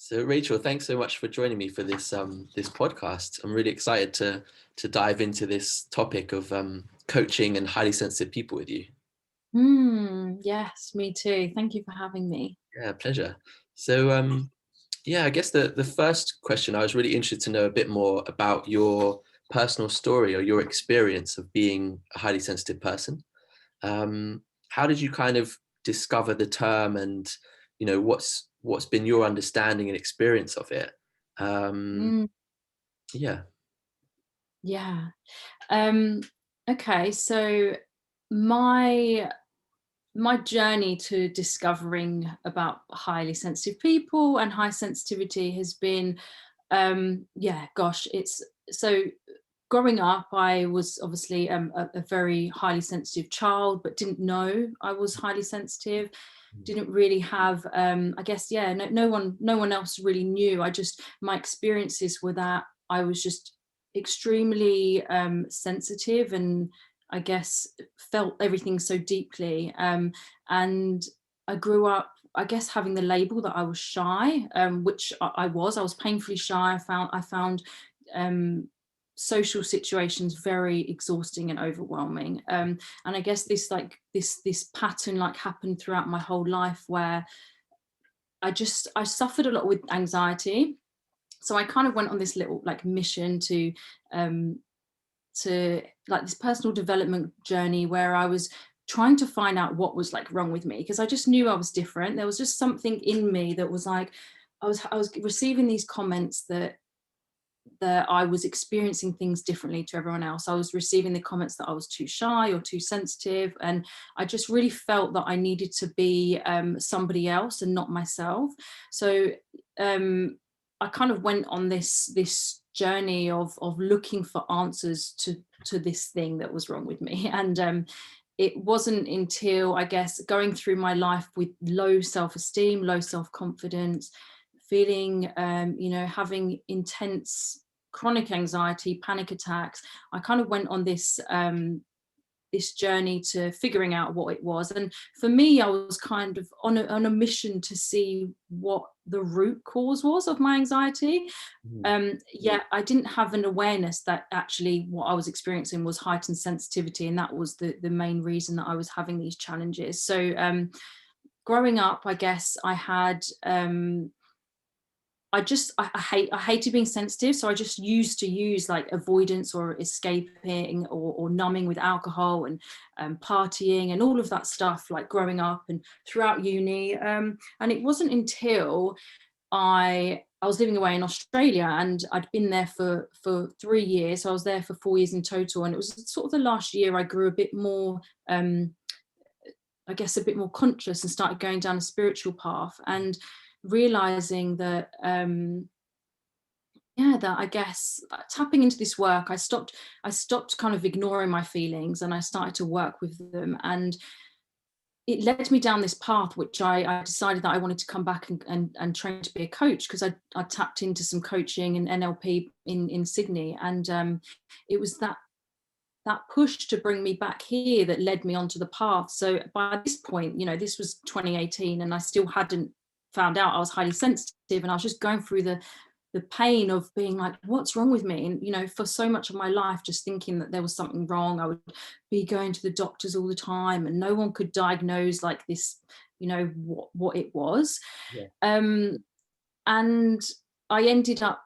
So Rachel, thanks so much for joining me for this this podcast. I'm really excited to dive into this topic of coaching and highly sensitive people with you. Yes, me too. Thank you for having me. Yeah, pleasure. So yeah, I guess the first question, I was really interested to know a bit more about your personal story or your experience of being a highly sensitive person. How did you kind of discover the term, and what's been your understanding and experience of it? Um, Mm, yeah. yeah. Um, okay, so my my journey to discovering about highly sensitive people and high sensitivity has been yeah, gosh, it's so growing up, I was obviously a very highly sensitive child, but didn't know I was highly sensitive. Didn't really have, I guess, yeah, no one else really knew. My experiences were that I was just extremely sensitive, and I guess felt everything so deeply. And I grew up, I guess, having the label that I was shy, which I was. I was painfully shy. I found um, social situations very exhausting and overwhelming. And I guess this pattern like happened throughout my whole life, where I suffered a lot with anxiety. So I kind of went on this little like mission um, to like this personal development journey, where I was trying to find out what was like wrong with me, because I just knew I was different. There was just something in me that was like I was receiving these comments that I was experiencing things differently to everyone else. I was receiving the comments that I was too shy or too sensitive, and I just really felt that I needed to be somebody else and not myself. So um, I kind of went on this journey of looking for answers to this thing that was wrong with me. And it wasn't until, I guess, going through my life with low self-esteem, low self-confidence, feeling having intense chronic anxiety, panic attacks, I kind of went on this journey to figuring out what it was. And for me, I was kind of on a mission to see what the root cause was of my anxiety. Mhm. Yeah, I didn't have an awareness that actually what I was experiencing was heightened sensitivity, and that was the main reason that I was having these challenges. So growing up, I guess I had I hated being sensitive, so I just used to use like avoidance or escaping or numbing with alcohol and partying and all of that stuff, like growing up and throughout uni. And it wasn't until I was living away in Australia, and I'd been there for 3 years. So I was there for 4 years in total, and it was sort of the last year I grew a bit more. I guess a bit more conscious and started going down a spiritual path, and realizing that yeah, that I guess tapping into this work, I stopped kind of ignoring my feelings, and I started to work with them. And it led me down this path, which I decided that I wanted to come back and train to be a coach, because I tapped into some coaching and NLP in Sydney. And it was that push to bring me back here that led me onto the path. So by this point, this was 2018, and I still hadn't found out I was highly sensitive, and I was just going through the pain of being like, what's wrong with me? And for so much of my life, just thinking that there was something wrong. I would be going to the doctors all the time, and no one could diagnose like this, what it was. Yeah. um and I ended up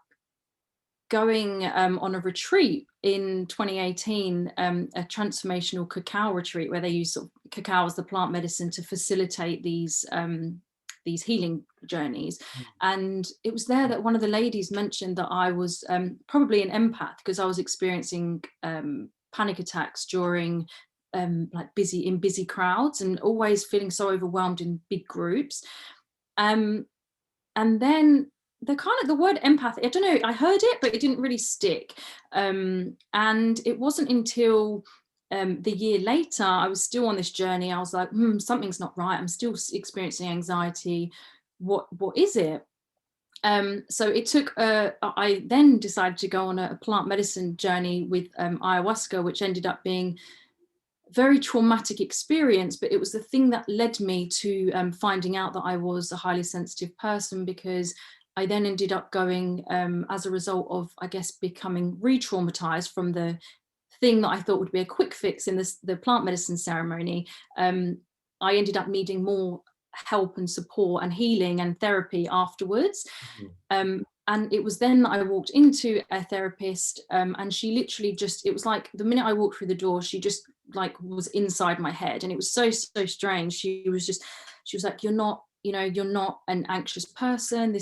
going on a retreat in 2018, a transformational cacao retreat, where they use sort of cacao as the plant medicine to facilitate these healing journeys. And it was there that one of the ladies mentioned that I was probably an empath, because I was experiencing panic attacks during like busy crowds, and always feeling so overwhelmed in big groups. um, and then the word empath, I don't know, I heard it, but it didn't really stick. And it wasn't until the year later, I was still on this journey. I was like, something's not right. I'm still experiencing anxiety. What is it? So it took, I then decided to go on a plant medicine journey with ayahuasca, which ended up being very traumatic experience, but it was the thing that led me to finding out that I was a highly sensitive person, because I then ended up going, as a result of, I guess, becoming re-traumatized from the thing that I thought would be a quick fix in the plant medicine ceremony. um, I ended up needing more help and support and healing and therapy afterwards. Mhm. And it was then that I walked into a therapist, and she literally just, it was like the minute I walked through the door, she just like was inside my head. And it was so strange. She was like, you're not, you know, you're not an anxious person.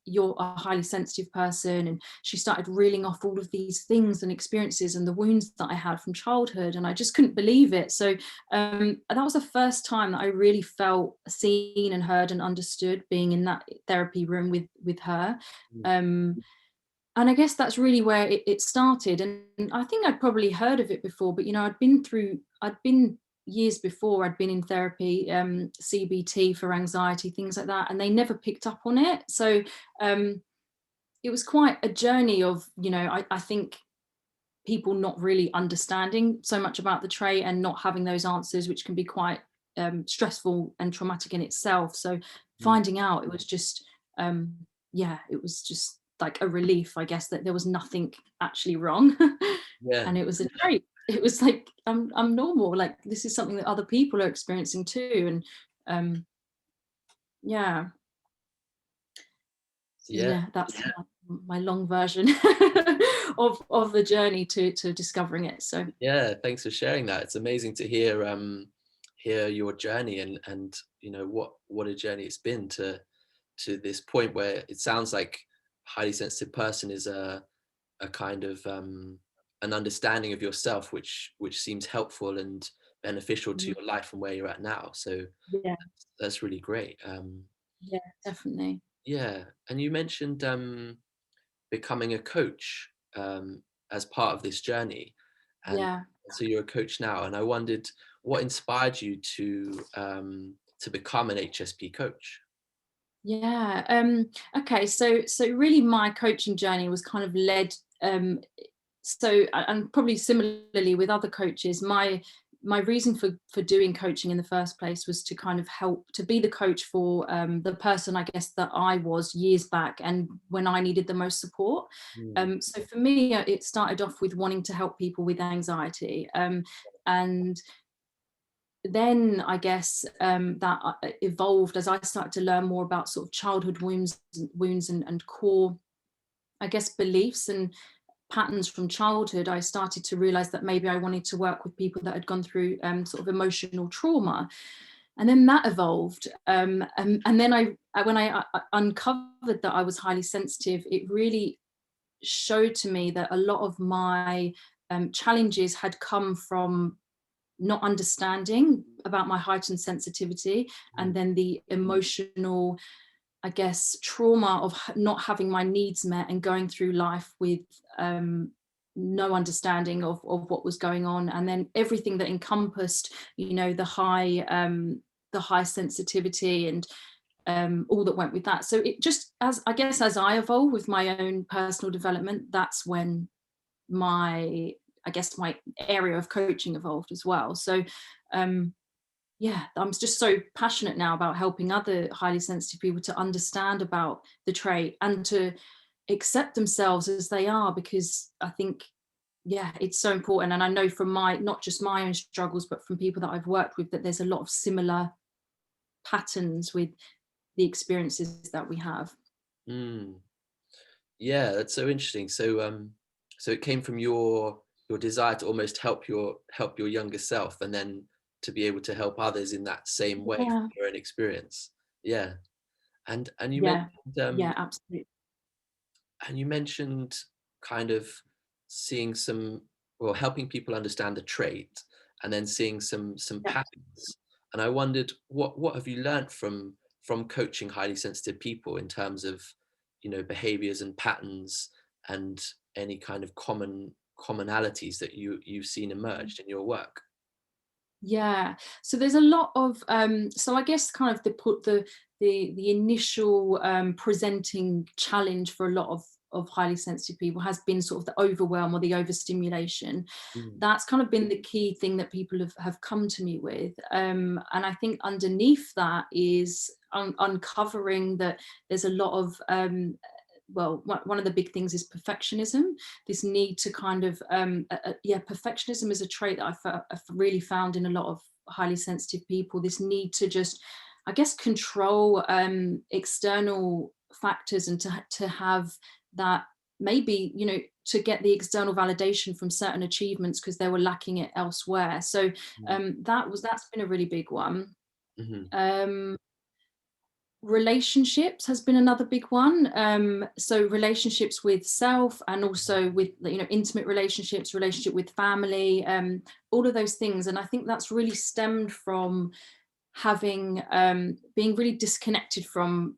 You're a highly sensitive person. And she started reeling off all of these things and experiences and the wounds that I had from childhood. And I just couldn't believe it. So that was the first time that I really felt seen and heard and understood, being in that therapy room with her. Mm. um, and I guess that's really where it started. And I think I'd probably heard of it before, but you know, I'd been years before, I'd been in therapy, CBT for anxiety, things like that, and they never picked up on it. So um, it was quite a journey of, you know, I think people not really understanding so much about the trait and not having those answers, which can be quite stressful and traumatic in itself. So Mm. finding out, it was just, um, yeah, it was just like a relief, I guess, that there was nothing actually wrong. Yeah. And it was a trait. It was like, I'm normal. Like, this is something that other people are experiencing too. And yeah, so Yeah. yeah, that's my long version of the journey to discovering it. So Yeah, thanks for sharing that. It's amazing to hear your journey, and you know what a journey it's been to this point where it sounds like highly sensitive person is a kind of an understanding of yourself which seems helpful and beneficial to mm, your life and where you're at now. So yeah, that's really great. yeah, definitely. Yeah, and you mentioned becoming a coach as part of this journey, and Yeah, so you're a coach now. And I wondered what inspired you to become an HSP coach. yeah. Okay, so really my coaching journey was kind of led, and probably similarly with other coaches, my reason for doing coaching in the first place was to kind of help to be the coach for the person, I guess, that I was years back and when I needed the most support. Mm, So for me, it started off with wanting to help people with anxiety, and then I guess that evolved as I started to learn more about sort of childhood wounds and core, I guess, beliefs and patterns from childhood. I started to realize that maybe I wanted to work with people that had gone through sort of emotional trauma. And then that evolved. And then when I uncovered that I was highly sensitive, it really showed to me that a lot of my challenges had come from not understanding about my heightened sensitivity, mm, and then the emotional, I guess, trauma of not having my needs met and going through life with no understanding of what was going on, and then everything that encompassed, you know, the high sensitivity and all that went with that. So it just, as I guess, as I evolve with my own personal development, that's when my, I guess, my area of coaching evolved as well. So um, yeah, I'm just so passionate now about helping other highly sensitive people to understand about the trait and to accept themselves as they are, because I think, yeah, it's so important. And I know from my, not just my own struggles, but from people that I've worked with, that there's a lot of similar patterns with the experiences that we have. mm. Yeah, that's so interesting. So it came from your desire to almost help your younger self, and then to be able to help others in that same way from Yeah, your own experience. Yeah, and you yeah, mentioned yeah, absolutely. kind of seeing some, well, helping people understand the trait, and then seeing some Yeah. patterns. And I wondered what have you learned from coaching highly sensitive people in terms of, you know, behaviors and patterns, and any kind of commonalities that you've seen emerged in your work. Yeah. So there's a lot of so I guess kind of the initial presenting challenge for a lot of highly sensitive people has been sort of the overwhelm or the overstimulation. Mm, That's kind of been the key thing that people have come to me with. And I think underneath that is uncovering that there's a lot of well, one of the big things is perfectionism. This need to kind of yeah, perfectionism is a trait that I've really found in a lot of highly sensitive people. This need to just, I guess, control external factors, and to have that, maybe, you know, to get the external validation from certain achievements because they were lacking it elsewhere. So mm, that's been a really big one. mhm, um Relationships has been another big one. So relationships with self, and also with, you know, intimate relationships, relationship with family, all of those things. And I think that's really stemmed from having being really disconnected from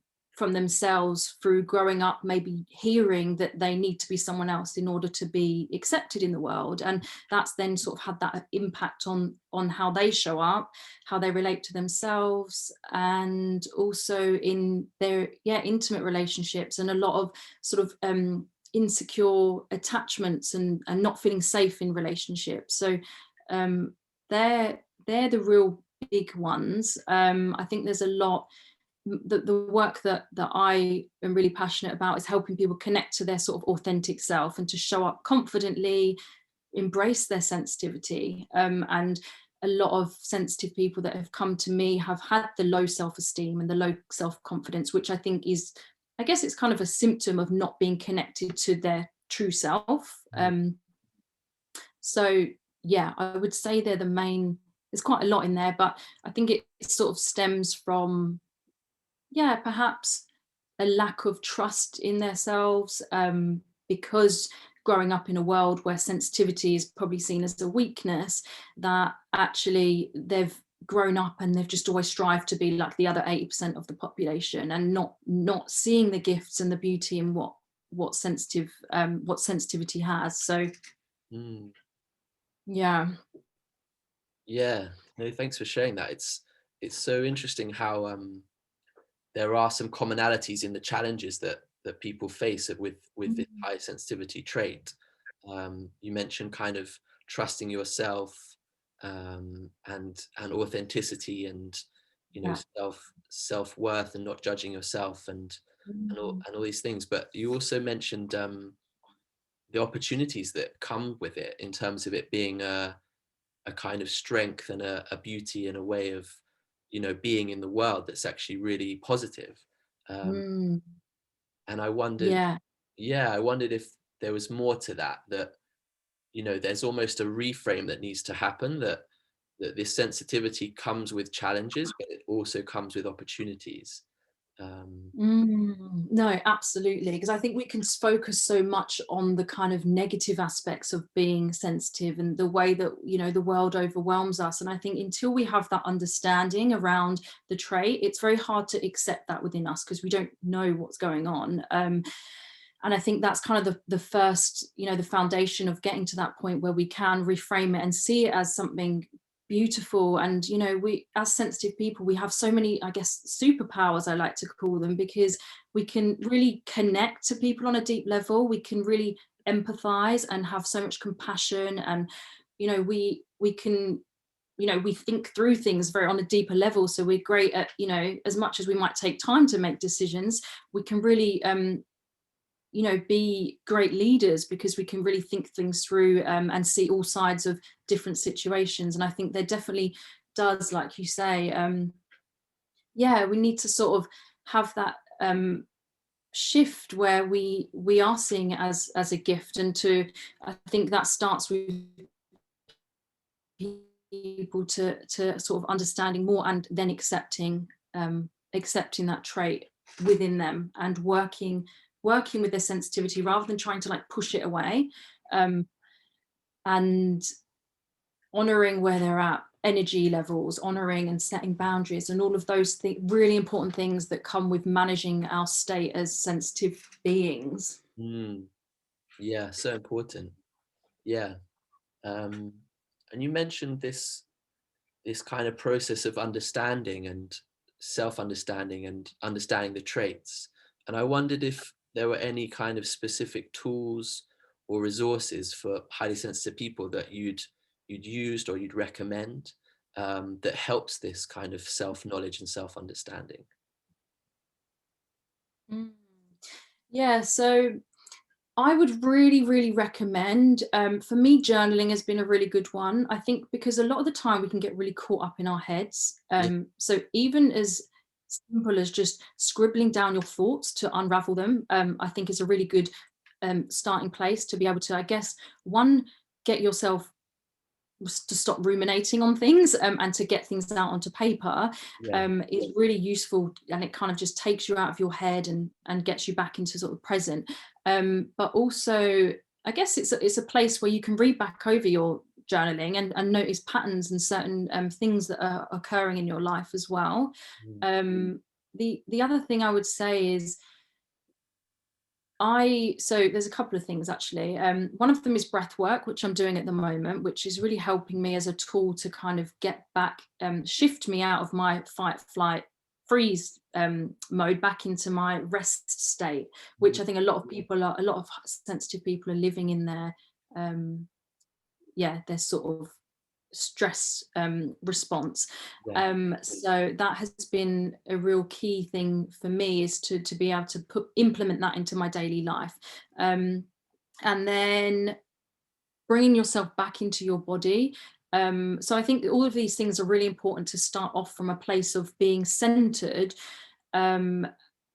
themselves through growing up, maybe hearing that they need to be someone else in order to be accepted in the world. And that's then sort of had that impact on how they show up, how they relate to themselves, and also in their, yeah, intimate relationships, and a lot of sort of insecure attachments, and not feeling safe in relationships. So um they're the real big ones. I think there's a lot. The work that I am really passionate about is helping people connect to their sort of authentic self, and to show up confidently, embrace their sensitivity. And a lot of sensitive people that have come to me have had the low self-esteem and the low self-confidence, which I think is, I guess it's kind of a symptom of not being connected to their true self. mhm, So yeah, I would say they're the main. There's quite a lot in there, but I think it sort of stems from, yeah, perhaps a lack of trust in themselves, because growing up in a world where sensitivity is probably seen as a weakness, that actually they've grown up and they've just always strived to be like the other 80% of the population, and not seeing the gifts and the beauty in what sensitivity has. So mm. yeah. Yeah, no, thanks for sharing that. It's so interesting how there are some commonalities in the challenges that people face with this Mm, high sensitivity trait. You mentioned kind of trusting yourself, and authenticity, and you know, yeah. self-worth, and not judging yourself, Mm, and all these things. But you also mentioned the opportunities that come with it, in terms of it being a kind of strength, and a beauty, and a way of, you know, being in the world that's actually really positive. Um, mm, and I wondered, yeah. yeah, I wondered if there was more to that, that, you know, there's almost a reframe that needs to happen, that this sensitivity comes with challenges, but it also comes with opportunities. No, absolutely. Because I think we can focus so much on the kind of negative aspects of being sensitive, and the way that, you know, the world overwhelms us. And I think until we have that understanding around the trait, it's very hard to accept that within us, because we don't know what's going on. And I think that's kind of the first, you know, the foundation of getting to that point where we can reframe it and see it as something beautiful. And, you know, we, as sensitive people, we have so many, I guess, superpowers, I like to call them, because we can really connect to people on a deep level. We can really empathize and have so much compassion. And, you know, we can, you know, we think through things very on a deeper level. So we're great at, you know, as much as we might take time to make decisions, we can really you know, be great leaders, because we can really think things through, and see all sides of different situations. And I think there definitely does, like you say, yeah, we need to sort of have that shift where we are seeing it as a gift. And to, I think that starts with people to sort of understanding more, and then accepting that trait within them, and working with their sensitivity rather than trying to like push it away, um, and honoring where they're at, energy levels, honoring and setting boundaries, and all of those really important things that come with managing our state as sensitive beings. Mm, yeah, so important. Yeah. Um, and you mentioned this kind of process of understanding, and self-understanding, and understanding the traits. And I wondered there were any kind of specific tools or resources for highly sensitive people that you'd used or you'd recommend, that helps this kind of self-knowledge and self-understanding. Mm. Yeah, so I would really, really recommend, for me, journaling has been a really good one. I think because a lot of the time we can get really caught up in our heads. Yeah, So even as simple as just scribbling down your thoughts to unravel them, I think is a really good starting place to be able to, I guess, one, get yourself to stop ruminating on things, and to get things out onto paper, yeah. is really useful, and it kind of just takes you out of your head and gets you back into sort of present. But also, I guess it's a place where you can read back over your journaling and notice patterns and certain things that are occurring in your life as well. Mm, The other thing I would say is, so there's a couple of things actually. One of them is breath work, which I'm doing at the moment, which is really helping me as a tool to kind of get back, shift me out of my fight, flight, freeze mode back into my rest state, mm, which I think a lot of sensitive people are living in their, um, yeah, their sort of stress response. yeah. So that has been a real key thing for me, is to be able to implement that into my daily life. Um, and then bringing yourself back into your body. So I think all of these things are really important to start off from a place of being centered, um,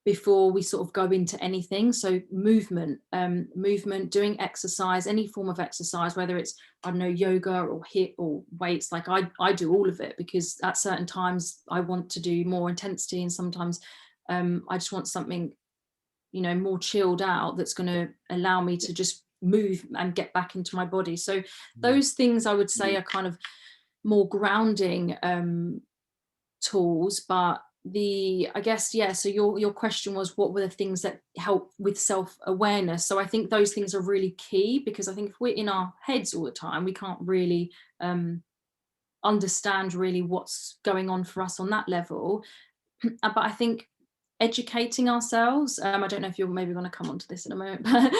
before we sort of go into anything. So movement, doing exercise, any form of exercise, whether it's, I don't know, yoga or hit or weights. Like I do all of it, because at certain times I want to do more intensity, and sometimes I just want something, more chilled out, that's going to allow me to just move and get back into my body. So Mm, those things I would say are kind of more grounding tools. But I guess, yeah, so your question was, what were the things that help with self-awareness? So I think those things are really key, because I think if we're in our heads all the time, we can't really understand really what's going on for us on that level. But I think educating ourselves, I don't know if you're maybe going to come onto this in a moment, but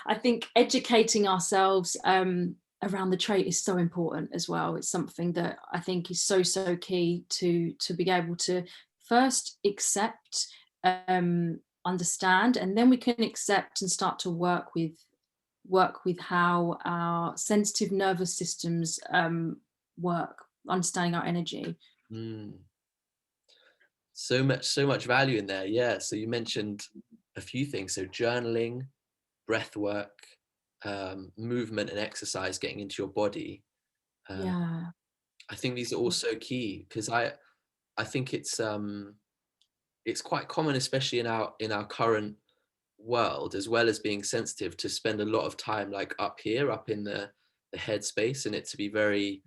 I think educating ourselves around the trait is so important as well. It's something that I think is so key to be able to first accept, understand, and then we can accept and start to work with how our sensitive nervous systems work, understanding our energy. mm. So much value in there. Yeah. So you mentioned a few things. So journaling, breath work, movement and exercise, getting into your body. Um, Yeah. I think these are also key, because I think it's quite common, especially in our current world, as well as being sensitive, to spend a lot of time like up here, up in the head space, and it to be very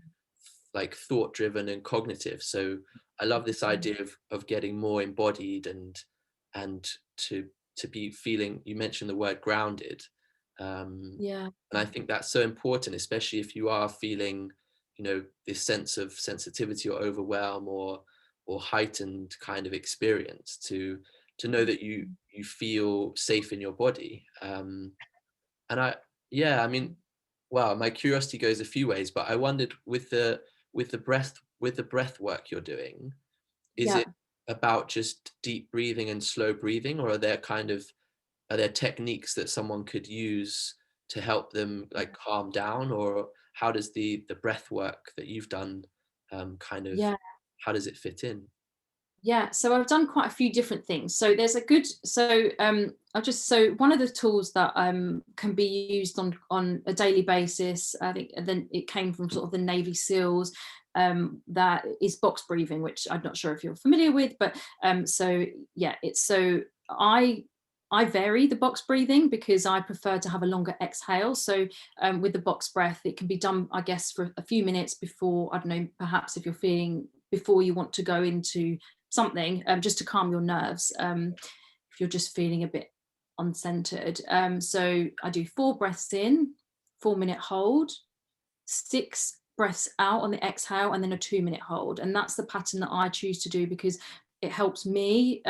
like thought driven and cognitive. So I love this idea of getting more embodied, and to be feeling, you mentioned the word grounded, Yeah. and I think that's so important, especially if you are feeling, this sense of sensitivity or overwhelm, or heightened kind of experience, to know that you feel safe in your body. And yeah, I mean, wow, my curiosity goes a few ways, but I wondered, with the breath work you're doing, is Yeah. it about just deep breathing and slow breathing, or are there techniques that someone could use to help them like calm down, or how does the breath work that you've done, kind of, Yeah. how does it fit in? Yeah. So I've done quite a few different things. So there's a good, so one of the tools that can be used on a daily basis, I think, and then it came from sort of the Navy SEALs, that is box breathing, which I'm not sure if you're familiar with, but so yeah, it's so I vary the box breathing, because I prefer to have a longer exhale. So with the box breath, it can be done, I guess, for a few minutes before, I don't know, perhaps if you're feeling, before you want to go into something, just to calm your nerves, if you're just feeling a bit uncentered. So I do 4 breaths in, 4-minute hold, 6 breaths out on the exhale, and then a 2-minute hold. And that's the pattern that I choose to do, because it helps me,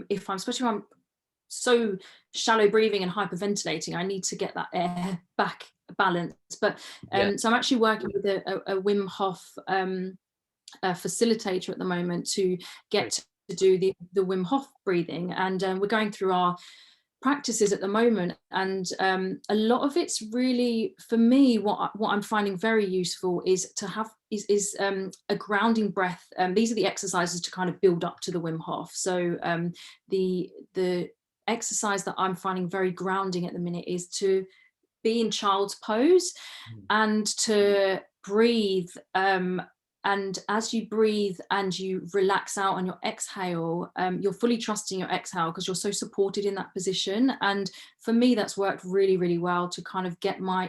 if I'm, especially if I'm so shallow breathing and hyperventilating. I need to get that air back balanced. But Yeah, so I'm actually working with a Wim Hof facilitator at the moment to great. get to do the Wim Hof breathing, and we're going through our practices at the moment, and a lot of it's really, for me, what I'm finding very useful is to have a grounding breath. These are the exercises to kind of build up to the Wim Hof. So the exercise that I'm finding very grounding at the minute is to be in child's pose Mm. and to breathe. And as you breathe and you relax out on your exhale, you're fully trusting your exhale because you're so supported in that position. And for me, that's worked really, really well to kind of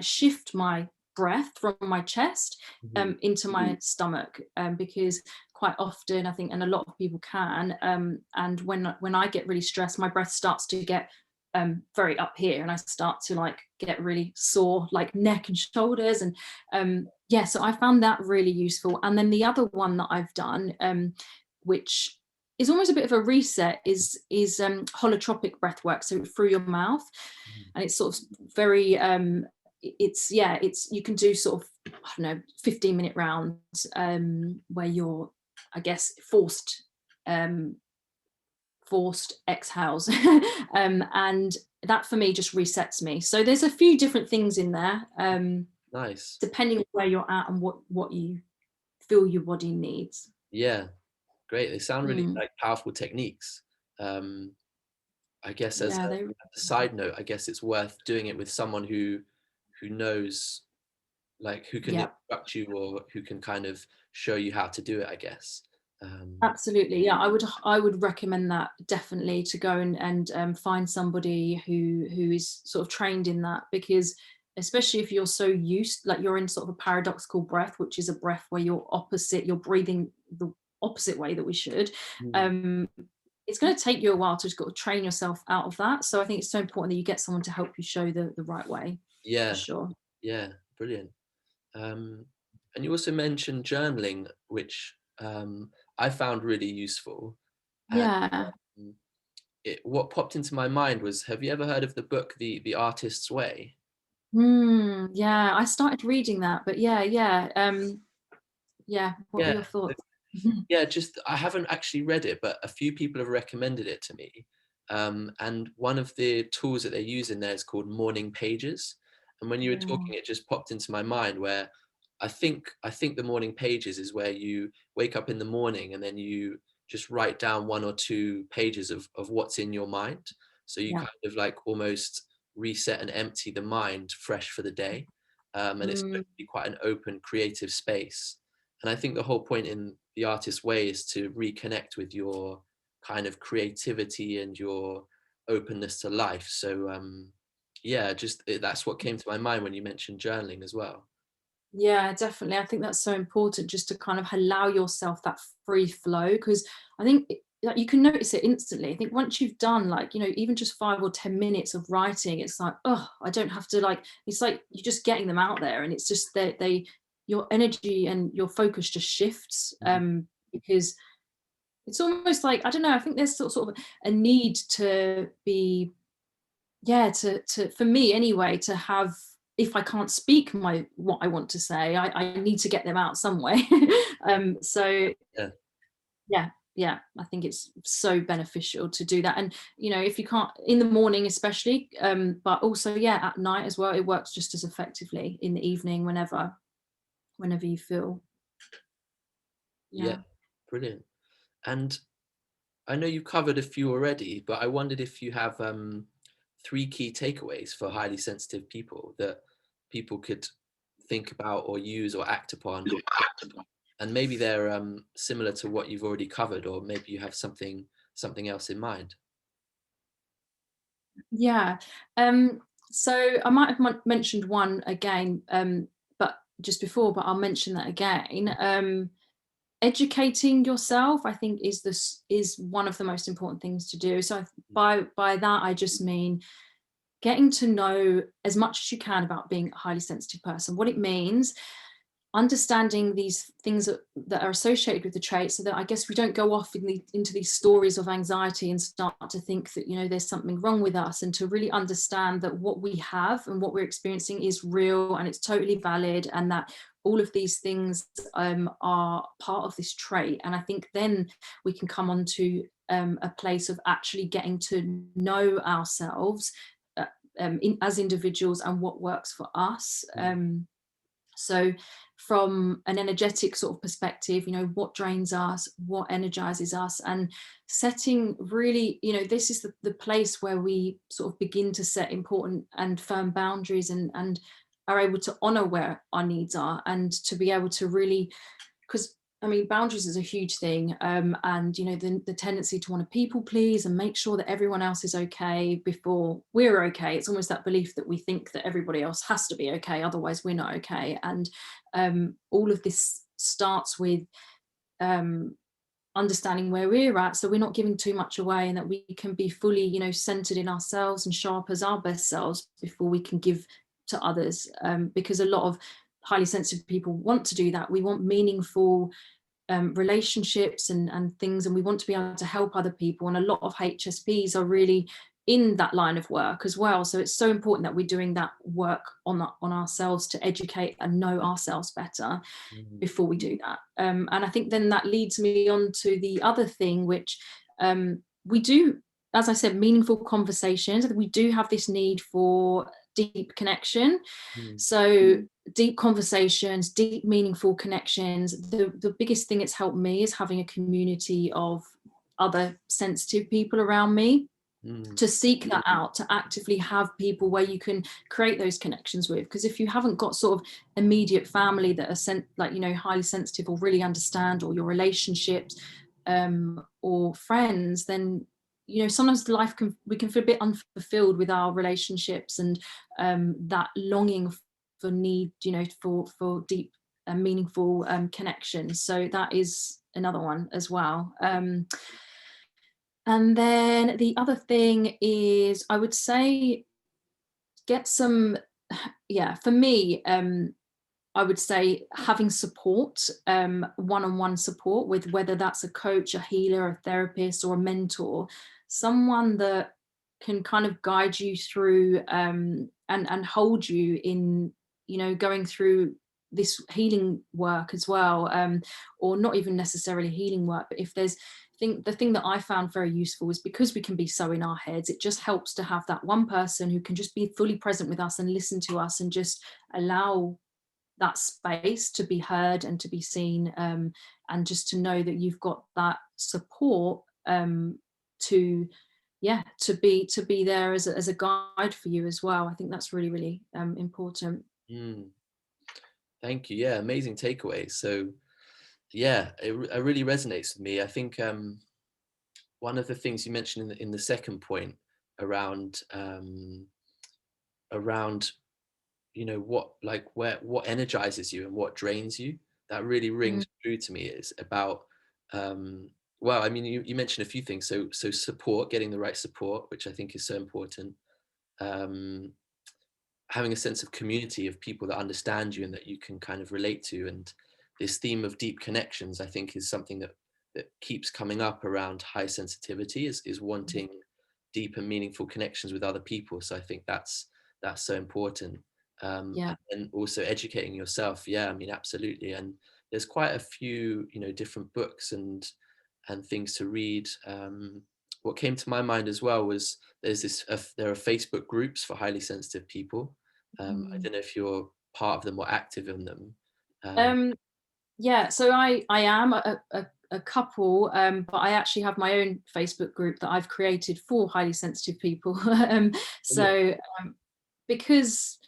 shift my breath from my chest Mhm. into my stomach, because quite often, I think, and a lot of people can, and when I get really stressed, my breath starts to get very up here, and I start to like get really sore, like neck and shoulders. And yeah, so I found that really useful. And then the other one that I've done, which is almost a bit of a reset, is holotropic breath work, so through your mouth. Mhm. And it's sort of very it's you can do sort of, I don't know, 15-minute rounds, where you're, I guess, forced exhales. And that for me just resets me. So there's a few different things in there, Nice. depending on where you're at and what you feel your body needs. Yeah, great. They sound really Mm, like powerful techniques. Um, I guess yeah, as a side note, I guess it's worth doing it with someone who knows, like who can yeah, instruct you or who can kind of show you how to do it, I guess. absolutely. Yeah, I would recommend that definitely, to go and find somebody who is sort of trained in that, because especially if you're so used, like you're in sort of a paradoxical breath, which is a breath where you're breathing the opposite way that we should. Mm. um it's going to take you a while to just got to train yourself out of that. So I think it's so important that you get someone to help you show the right way, for Yeah, sure. yeah, brilliant. And you also mentioned journaling, which I found really useful. And Yeah. um, what popped into my mind was, have you ever heard of the book The Artist's Way? Yeah, I started reading that, but yeah, what are Yeah, your thoughts? yeah. Just I haven't actually read it, but a few people have recommended it to me. And one of the tools that they use in there is called morning pages. And when you were Yeah, talking, it just popped into my mind where I think the morning pages is where you wake up in the morning and then you just write down 1 or 2 pages of what's in your mind. So you yeah. kind of like almost reset and empty the mind fresh for the day. And it's Mm, supposed to be quite an open, creative space. And I think the whole point in the artist's way is to reconnect with your kind of creativity and your openness to life. So yeah, that's what came to my mind when you mentioned journaling as well. yeah, definitely. I think that's so important, just to kind of allow yourself that free flow, because I think like you can notice it instantly. I think once you've done, like, even just 5 or 10 minutes of writing, it's like, oh, I don't have to, like, it's like you're just getting them out there, and it's just that your energy and your focus just shifts, Mhm. because it's almost like, I don't know, I think there's sort of a need to be, yeah, to for me anyway, to have, if I can't speak what I want to say, I need to get them out some way. So Yeah, yeah, I think it's so beneficial to do that. And if you can't in the morning especially, but also, yeah, at night as well, it works just as effectively in the evening, whenever you feel. yeah, Yeah. brilliant. And I know you covered a few already, but I wondered if you have 3 key takeaways for highly sensitive people that people could think about or use or act upon, and maybe they're similar to what you've already covered, or maybe you have something else in mind. Yeah. So I might have mentioned one again, but just before, but I'll mention that again. Educating yourself, I think, is one of the most important things to do. So by that, I just mean getting to know as much as you can about being a highly sensitive person, what it means, understanding these things that are associated with the trait, so that I guess we don't go off into these stories of anxiety and start to think that, there's something wrong with us, and to really understand that what we have and what we're experiencing is real and it's totally valid, and that all of these things are part of this trait. And I think then we can come on to a place of actually getting to know ourselves as individuals and what works for us. So from an energetic sort of perspective, what drains us, what energizes us, and setting really, this is the place where we sort of begin to set important and firm boundaries, and are able to honor where our needs are, and to be able to really, because boundaries is a huge thing, and the tendency to want to people please and make sure that everyone else is okay before we're okay. It's almost that belief that we think that everybody else has to be okay, otherwise we're not okay. And all of this starts with understanding where we're at, so we're not giving too much away, and that we can be fully centered in ourselves and show up as our best selves before we can give to others, because a lot of highly sensitive people want to do that. We want meaningful relationships and things, and we want to be able to help other people, and a lot of HSPs are really in that line of work as well. So it's so important that we're doing that work on ourselves, to educate and know ourselves better before we do that. And I think then that leads me on to the other thing, which we do, as I said, meaningful conversations. We do have this need for deep connection. So deep conversations, deep meaningful connections. The biggest thing it's helped me is having a community of other sensitive people around me, to seek that out, to actively have people where you can create those connections with. Because if you haven't got sort of immediate family that are highly sensitive or really understand, or your relationships or friends, then sometimes we can feel a bit unfulfilled with our relationships, and that longing for need for deep and meaningful connections. So that is another one as well. And then the other thing is, I would say, get some, for me, I would say having support, one-on-one support, with whether that's a coach, a healer, a therapist, or a mentor, someone that can kind of guide you through and hold you in, going through this healing work as well, or not even necessarily healing work, but if there's the thing that I found very useful is, because we can be so in our heads, it just helps to have that one person who can just be fully present with us and listen to us, and just allow that space to be heard and to be seen, and just to know that you've got that support to be there as a guide for you as well. I think that's really, really important. Thank you. Yeah, amazing takeaway. So yeah, it really resonates with me. I think one of the things you mentioned in the second point around around what energizes you and what drains you, that really rings true to me, is about well, I mean, you mentioned a few things. So support, getting the right support, which I think is so important. Having a sense of community, of people that understand you and that you can kind of relate to. And this theme of deep connections, I think, is something that keeps coming up around high sensitivity, is wanting deep and meaningful connections with other people. So I think that's so important. And also educating yourself. Yeah, I mean, absolutely. And there's quite a few, different books and things to read. What came to my mind as well was there are Facebook groups for highly sensitive people. I don't know if you're part of them or active in them. So I am a couple, but I actually have my own Facebook group that I've created for highly sensitive people. So because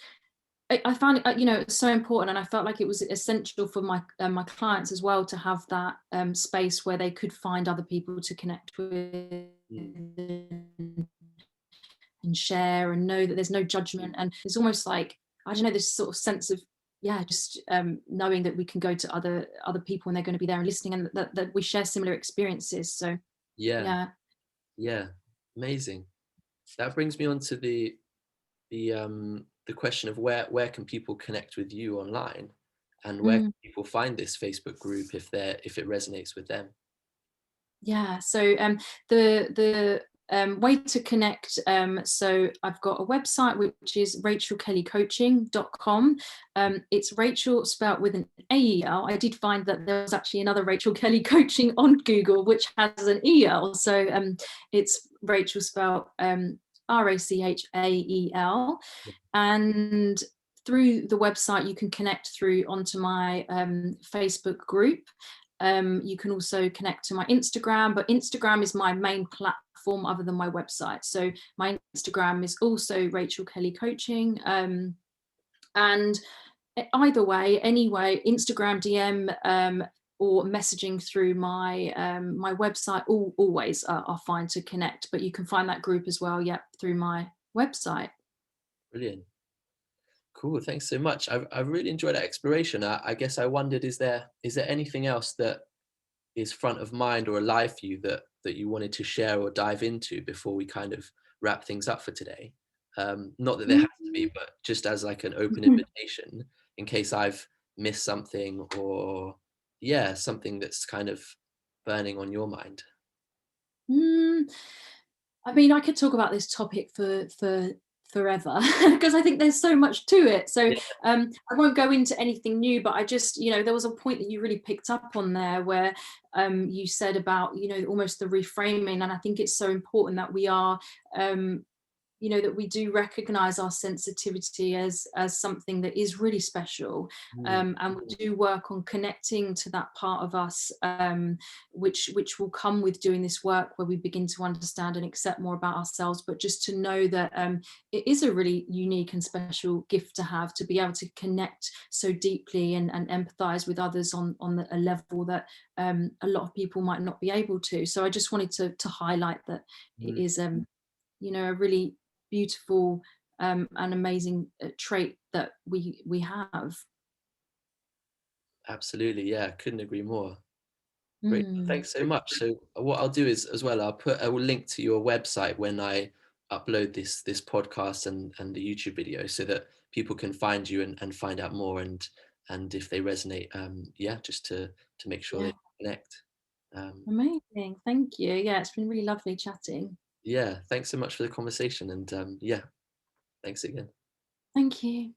I found it, it's so important, and I felt like it was essential for my clients as well, to have that space where they could find other people to connect with and share, and know that there's no judgment. And it's almost like, I don't know, this sort of sense of just knowing that we can go to other people, and they're going to be there and listening, and that we share similar experiences. So yeah, amazing. That brings me on to the question of where can people connect with you online? and where can Mm. people find this Facebook group if it resonates with them? Yeah, so the way to connect, so I've got a website which is rachaelkellycoaching.com. It's Rachel spelt with an AEL. I did find that there was actually another Rachael Kelly Coaching on Google which has an EL. So it's Rachel spelt Rachael. And through the website you can connect through onto my Facebook group. You can also connect to my Instagram, but Instagram is my main platform other than my website. So my Instagram is also Rachael Kelly Coaching. And either way, anyway, Instagram DM or messaging through my my website always are fine to connect. But you can find that group as well, through my website. Brilliant. Cool. Thanks so much. I've really enjoyed that exploration. I guess I wondered, is there anything else that is front of mind or alive for you that you wanted to share or dive into before we kind of wrap things up for today? Not that there has to be, but just as like an open invitation in case I've missed something, or yeah, something that's kind of burning on your mind. Mm, I mean, I could talk about this topic for forever because I think there's so much to it. So Yeah. I won't go into anything new, but I just, there was a point that you really picked up on there where you said about, almost the reframing, and I think it's so important that we are. That we do recognize our sensitivity as something that is really special, Mm, and we do work on connecting to that part of us, which will come with doing this work, where we begin to understand and accept more about ourselves, but just to know that it is a really unique and special gift to have, to be able to connect so deeply and empathize with others on a level that a lot of people might not be able to. So I just wanted to highlight that it mm. is a really beautiful and amazing trait that we have. Absolutely. Yeah. Couldn't agree more. Great. Mm. Thanks so much. So what I'll do is as well, I will link to your website when I upload this podcast and the YouTube video so that people can find you and find out more, and if they resonate, yeah, just to make sure Yeah, they connect. Um, amazing. Thank you. Yeah, it's been really lovely chatting. yeah, thanks so much for the conversation, and yeah, thanks again. Thank you.